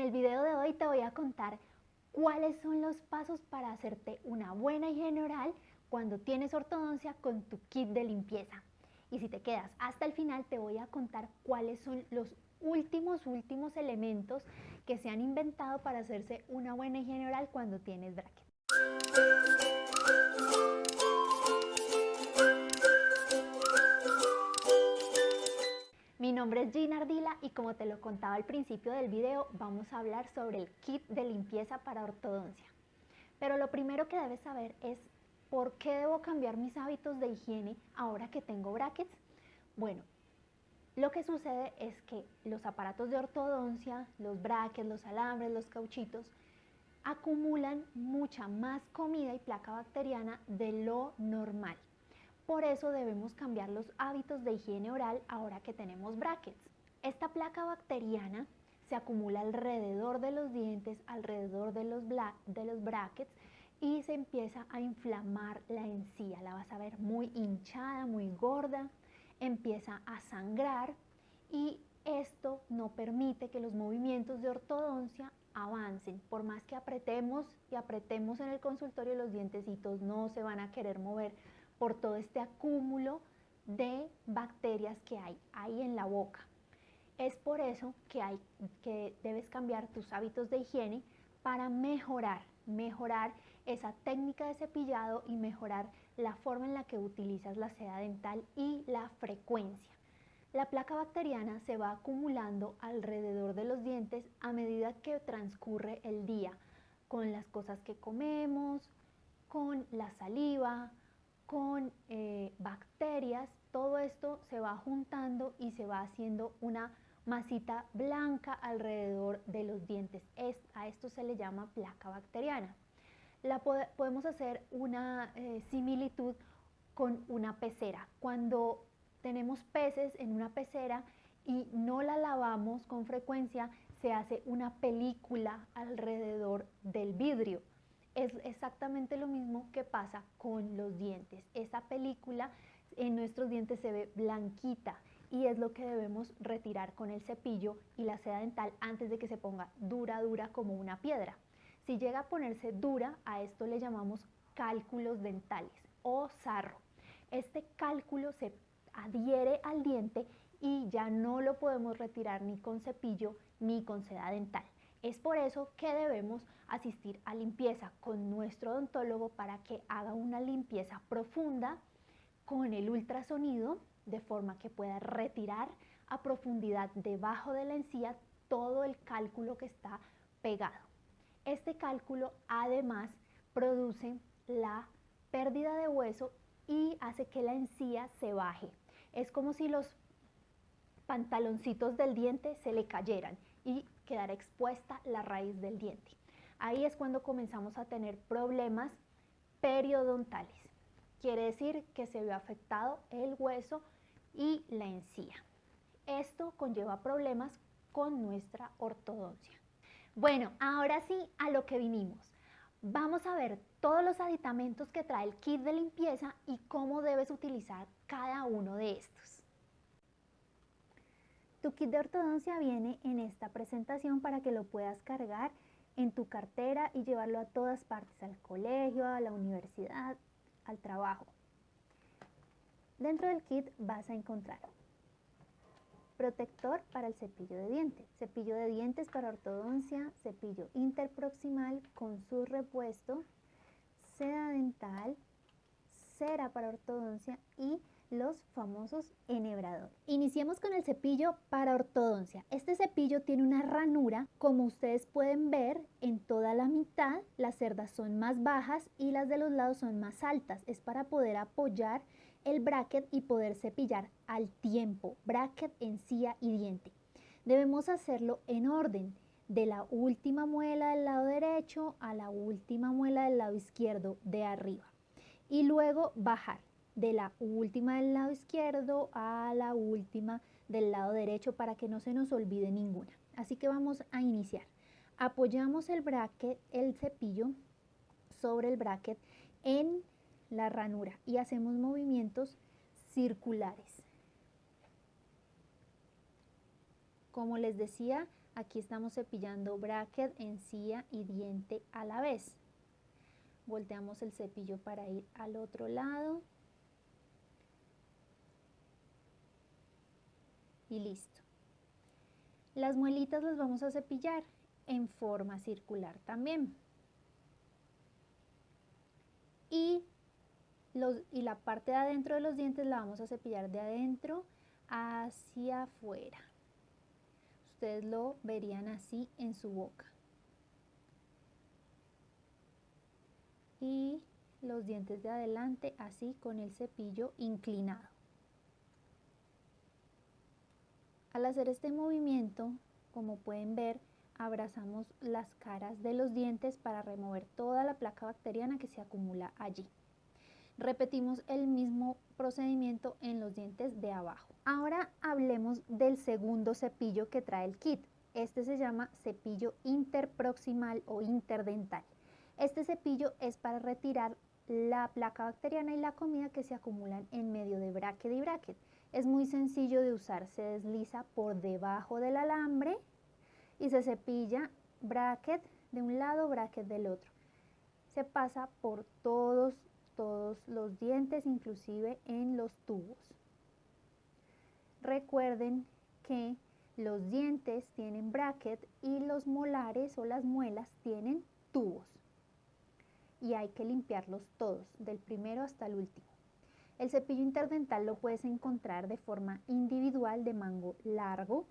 el video de hoy te voy a contar cuáles son los pasos para hacerte una buena higiene oral cuando tienes ortodoncia con tu kit de limpieza. Y si te quedas hasta el final te voy a contar cuáles son los últimos elementos que se han inventado para hacerse una buena higiene oral cuando tienes bracket. Mi nombre es Gina Ardila y como te lo contaba al principio del video, vamos a hablar sobre el kit de limpieza para ortodoncia. Pero lo primero que debes saber es ¿por qué debo cambiar mis hábitos de higiene ahora que tengo brackets? Bueno, lo que sucede es que los aparatos de ortodoncia, los brackets, los alambres, los cauchitos, acumulan mucha más comida y placa bacteriana de lo normal. Por eso debemos cambiar los hábitos de higiene oral ahora que tenemos brackets. Esta placa bacteriana se acumula alrededor de los dientes, alrededor de los brackets y se empieza a inflamar la encía. La vas a ver muy hinchada, muy gorda, empieza a sangrar y esto no permite que los movimientos de ortodoncia avancen. Por más que apretemos y apretemos en el consultorio, los dientecitos no se van a querer mover por todo este acúmulo de bacterias que hay ahí en la boca. Es por eso que debes cambiar tus hábitos de higiene para mejorar esa técnica de cepillado y mejorar la forma en la que utilizas la seda dental y la frecuencia. La placa bacteriana se va acumulando alrededor de los dientes a medida que transcurre el día, con las cosas que comemos, con la saliva, con bacterias. Todo esto se va juntando y se va haciendo una masita blanca alrededor de los dientes. A esto se le llama placa bacteriana. Podemos hacer una similitud con una pecera. Cuando tenemos peces en una pecera y no la lavamos con frecuencia, se hace una película alrededor del vidrio. Es exactamente lo mismo que pasa con los dientes. Esa película en nuestros dientes se ve blanquita y es lo que debemos retirar con el cepillo y la seda dental antes de que se ponga dura como una piedra. Si llega a ponerse dura, a esto le llamamos cálculos dentales o sarro. Este cálculo se adhiere al diente y ya no lo podemos retirar ni con cepillo ni con seda dental. Es por eso que debemos asistir a limpieza con nuestro odontólogo para que haga una limpieza profunda con el ultrasonido, de forma que pueda retirar a profundidad debajo de la encía todo el cálculo que está pegado. Este cálculo además produce la pérdida de hueso y hace que la encía se baje. Es como si los pantaloncitos del diente se le cayeran y quedara expuesta la raíz del diente. Ahí es cuando comenzamos a tener problemas periodontales. Quiere decir que se ve afectado el hueso y la encía. Esto conlleva problemas con nuestra ortodoncia. Bueno, ahora sí a lo que vinimos. Vamos a ver todos los aditamentos que trae el kit de limpieza y cómo debes utilizar cada uno de estos. Tu kit de ortodoncia viene en esta presentación para que lo puedas cargar en tu cartera y llevarlo a todas partes, al colegio, a la universidad, al trabajo. Dentro del kit vas a encontrar protector para el cepillo de dientes para ortodoncia, cepillo interproximal con su repuesto, seda dental, cera para ortodoncia y los famosos enhebradores. Iniciemos con el cepillo para ortodoncia. Este cepillo tiene una ranura, como ustedes pueden ver, en toda la mitad. Las cerdas son más bajas y las de los lados son más altas. Es para poder apoyar el bracket y poder cepillar al tiempo, bracket, encía y diente. Debemos hacerlo en orden, de la última muela del lado derecho a la última muela del lado izquierdo de arriba. Y luego bajar de la última del lado izquierdo a la última del lado derecho para que no se nos olvide ninguna. Así que vamos a iniciar. Apoyamos el bracket, el cepillo sobre el bracket en la ranura y hacemos movimientos circulares. Como les decía, Aquí estamos cepillando bracket, encía y diente a la vez. Volteamos el cepillo para ir al otro lado. Y listo. Las muelitas las vamos a cepillar en forma circular también. Y la parte de adentro de los dientes la vamos a cepillar de adentro hacia afuera. Ustedes lo verían así en su boca. Y los dientes de adelante así con el cepillo inclinado. Al hacer este movimiento, como pueden ver, abrazamos las caras de los dientes para remover toda la placa bacteriana que se acumula allí. Repetimos el mismo procedimiento en los dientes de abajo. Ahora hablemos del segundo cepillo que trae el kit. Este se llama cepillo interproximal o interdental. Este cepillo es para retirar la placa bacteriana y la comida que se acumulan en medio de bracket y bracket. Es muy sencillo de usar, se desliza por debajo del alambre y se cepilla bracket de un lado, bracket del otro. Se pasa por todos los dientes, inclusive en los tubos. Recuerden que los dientes tienen bracket y los molares o las muelas tienen tubos. Y hay que limpiarlos todos, del primero hasta el último. El cepillo interdental lo puedes encontrar de forma individual de mango largo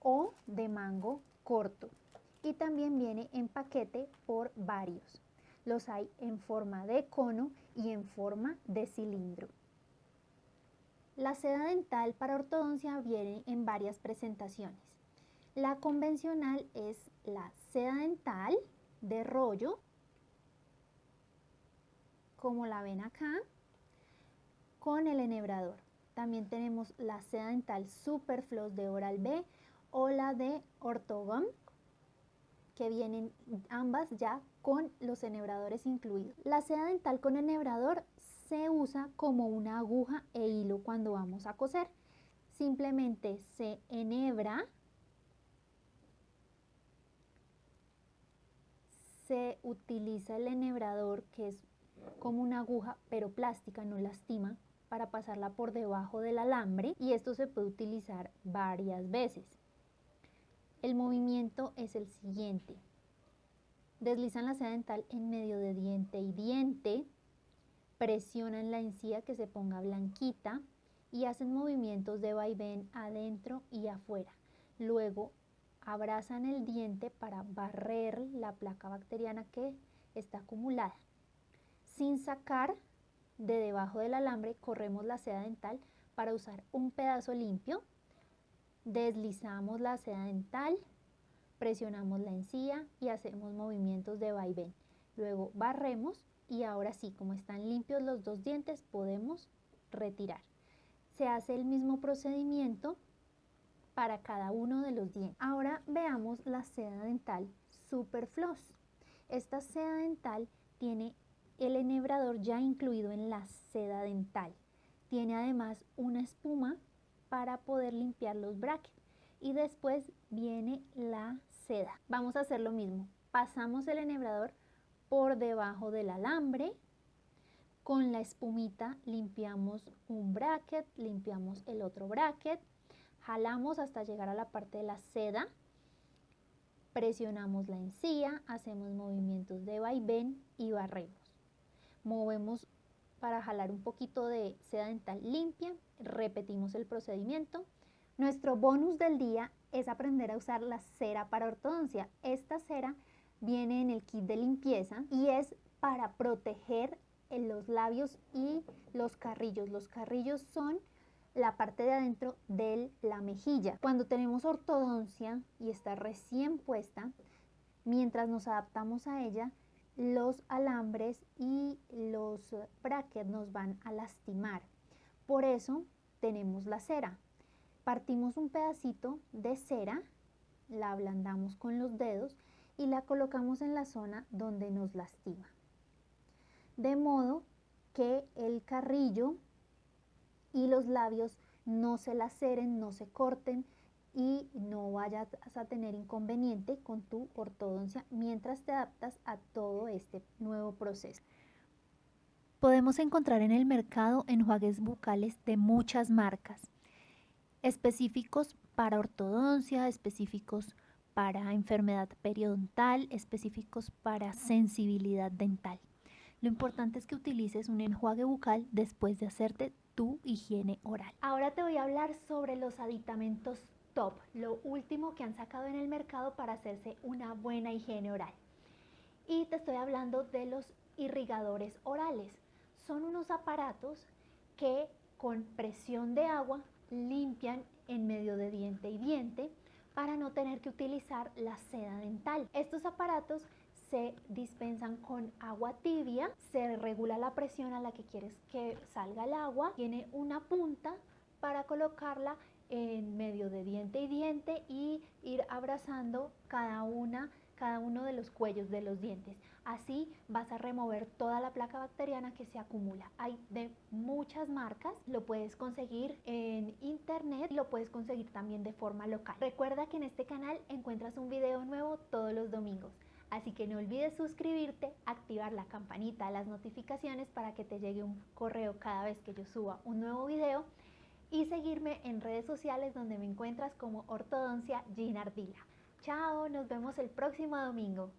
o de mango corto. Y también viene en paquete por varios. Los hay en forma de cono y en forma de cilindro. La seda dental para ortodoncia viene en varias presentaciones. La convencional es la seda dental de rollo, como la ven acá, con el enhebrador. También tenemos la seda dental Superfloss de Oral-B o la de Ortogum, que vienen ambas ya con los enhebradores incluidos. La seda dental con enhebrador se usa como una aguja e hilo cuando vamos a coser. Simplemente se enhebra, se utiliza el enhebrador, que es como una aguja pero plástica, no lastima, para pasarla por debajo del alambre, y esto se puede utilizar varias veces. El movimiento es el siguiente. Deslizan la seda dental en medio de diente y diente, presionan la encía que se ponga blanquita y hacen movimientos de vaivén adentro y afuera. Luego abrazan el diente para barrer la placa bacteriana que está acumulada. Sin sacar de debajo del alambre, corremos la seda dental para usar un pedazo limpio. Deslizamos la seda dental, presionamos la encía y hacemos movimientos de vaivén. Luego barremos y ahora sí, como están limpios los dos dientes, podemos retirar. Se hace el mismo procedimiento para cada uno de los dientes. Ahora veamos la seda dental Superfloss. Esta seda dental tiene el enhebrador ya incluido en la seda dental. Tiene además una espuma para poder limpiar los brackets. Y después viene la seda. Vamos a hacer lo mismo. Pasamos el enhebrador por debajo del alambre. Con la espumita limpiamos un bracket, limpiamos el otro bracket. Jalamos hasta llegar a la parte de la seda. Presionamos la encía, hacemos movimientos de vaivén y barremos. Movemos para jalar un poquito de seda dental limpia. Repetimos el procedimiento. Nuestro bonus del día es aprender a usar la cera para ortodoncia. Esta cera viene en el kit de limpieza y es para proteger los labios y los carrillos. Los carrillos son la parte de adentro de la mejilla. Cuando tenemos ortodoncia y está recién puesta, mientras nos adaptamos a ella, los alambres y los brackets nos van a lastimar. Por eso tenemos la cera. Partimos un pedacito de cera, la ablandamos con los dedos y la colocamos en la zona donde nos lastima. De modo que el carrillo y los labios no se laceren, no se corten y no vayas a tener inconveniente con tu ortodoncia mientras te adaptas a todo este nuevo proceso. Podemos encontrar en el mercado enjuagues bucales de muchas marcas, específicos para ortodoncia, específicos para enfermedad periodontal, específicos para sensibilidad dental. Lo importante es que utilices un enjuague bucal después de hacerte tu higiene oral. Ahora te voy a hablar sobre los aditamentos top, lo último que han sacado en el mercado para hacerse una buena higiene oral. Y te estoy hablando de los irrigadores orales. Son unos aparatos que con presión de agua limpian en medio de diente y diente para no tener que utilizar la seda dental. Estos aparatos se dispensan con agua tibia, se regula la presión a la que quieres que salga el agua, tiene una punta para colocarla en medio de diente y diente y ir abrazando cada uno de los cuellos de los dientes. Así vas a remover toda la placa bacteriana que se acumula. Hay de muchas marcas, lo puedes conseguir en internet y lo puedes conseguir también de forma local. Recuerda que en este canal encuentras un video nuevo todos los domingos. Así que no olvides suscribirte, activar la campanita, las notificaciones para que te llegue un correo cada vez que yo suba un nuevo video y seguirme en redes sociales donde me encuentras como Ortodoncia Gina Ardila. Chao, nos vemos el próximo domingo.